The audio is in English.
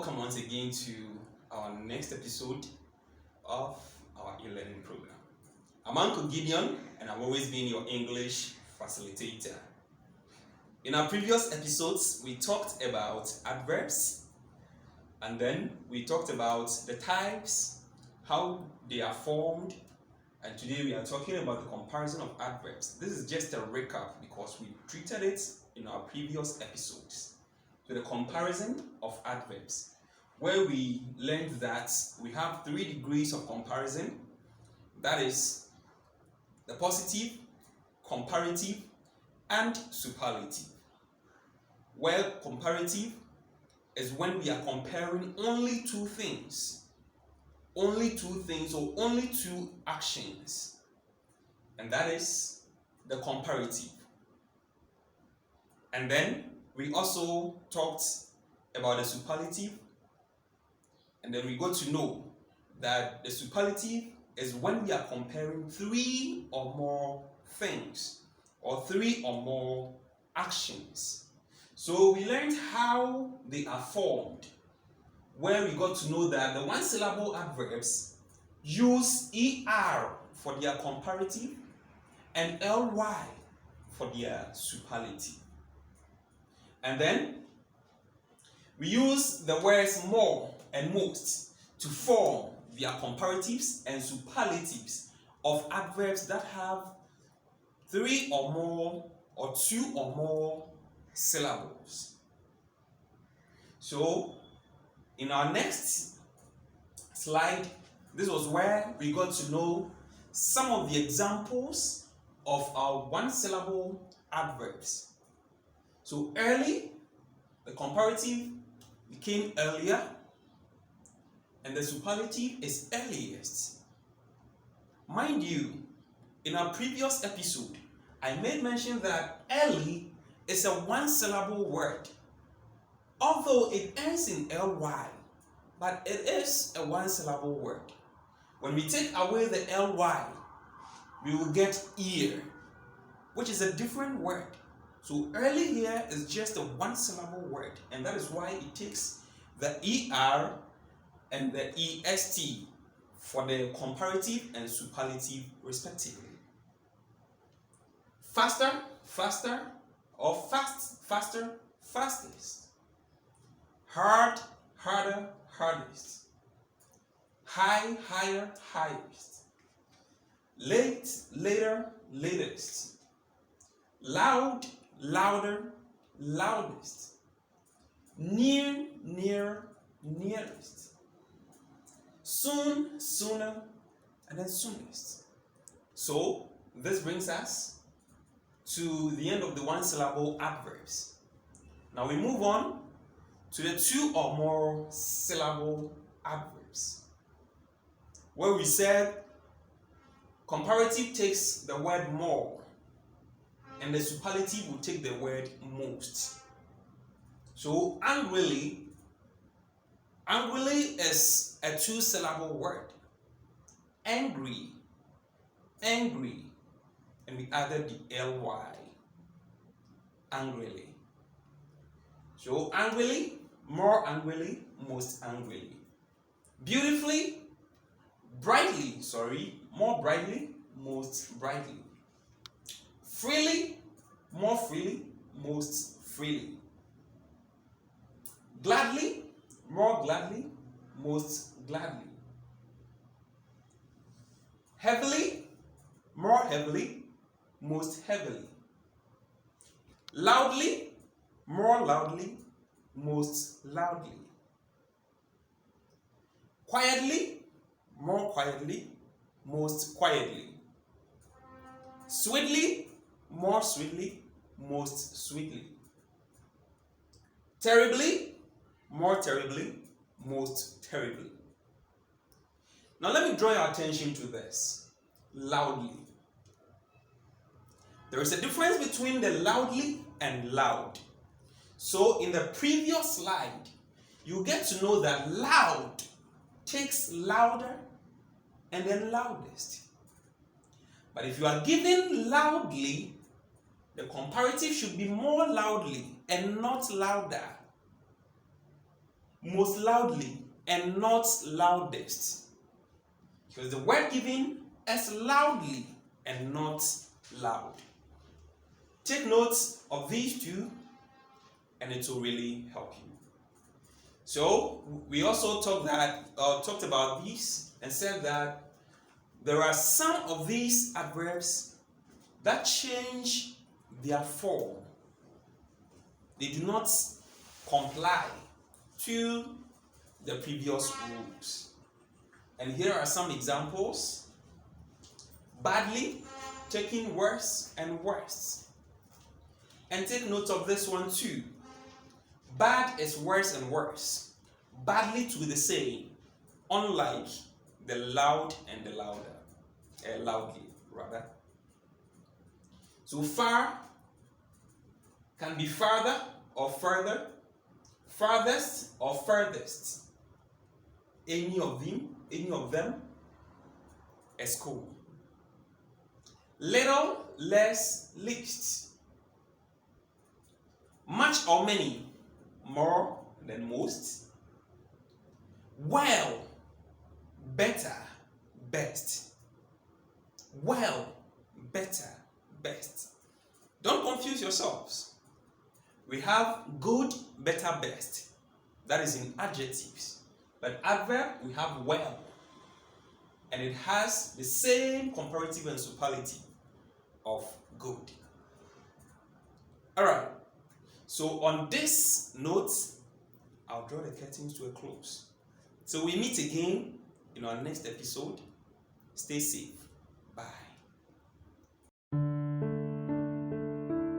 welcome once again to our next episode of our e-learning program. I'm Uncle Gideon and I've always been your English facilitator. In our previous episodes, we talked about adverbs and then we talked about the types, how they are formed, and today we are talking about the comparison of adverbs. This is just a recap because we treated it in our previous episodes. So the comparison of adverbs, where we learned that we have 3 degrees of comparison. That is the positive, comparative, and superlative. Where comparative is when we are comparing only 2 things. Only 2 things or only 2 actions. And that is the comparative. And then we also talked about the superlative. And then we got to know that the superlative is when we are comparing 3 or more things or 3 or more actions. So we learned how they are formed, where we got to know that the 1-syllable adverbs use ER for their comparative and LY for their superlative. And then we use the words more and most to form their comparatives and superlatives of adverbs that have 3 or more or 2 or more syllables. So in our next slide, this was where we got to know some of the examples of our 1-syllable adverbs. So early, the comparative became earlier, and the superlative is earliest. Mind you, in our previous episode, I made mention that early is a 1-syllable word, although it ends in ly, but it is a 1-syllable word. When we take away the ly, we will get ear, which is a different word. So early here is just a 1-syllable word, and that is why it takes the ER and the EST for the comparative and superlative respectively. Faster, faster, or fast, faster, fastest. Hard, harder, hardest. High, higher, highest. Late, later, latest. Loud, louder, loudest. Near, near, nearest. Soon, sooner, and then soonest. So this brings us to the end of the 1-syllable adverbs. Now we move on to the 2 or more syllable adverbs, where we said comparative takes the word more and the superlative will take the word most. So angrily is a 2-syllable word. Angry, angry, and we added the ly. Angrily. So angrily, more angrily, most angrily. Beautifully, more brightly, most brightly. Freely, more freely, most freely. Gladly, more gladly, most gladly. Heavily, more heavily, most heavily. Loudly, more loudly, most loudly. Quietly, more quietly, most quietly. Sweetly, more sweetly, most sweetly. Terribly, more terribly, most terribly. Now let me draw your attention to this. Loudly. There is a difference between the loudly and loud. So in the previous slide, you get to know that loud takes louder and then loudest. But if you are given loudly, the comparative should be more loudly and not louder. most loudly and not loudest. Because the word given is loudly and not loud. Take notes of these two and it will really help you. So we also talked about these and said that there are some of these adverbs that change their form. They do not comply to the previous rules. And here are some examples. Badly, taking worse and worse. And take note of this one too. Bad is worse and worse. Badly to be the same, unlike the loud and the louder. Loudly, rather. So far can be farther or further, farthest or furthest. Any of them is cool. Little, less, least. Much or many, more than most. Well, better, best. Well, better, best. Don't confuse yourselves. We have good, better, best. That is in adjectives. But adverb, we have well. And it has the same comparative and superlative of good. Alright. So on this note, I'll draw the curtains to a close. So we meet again in our next episode. Stay safe. Bye.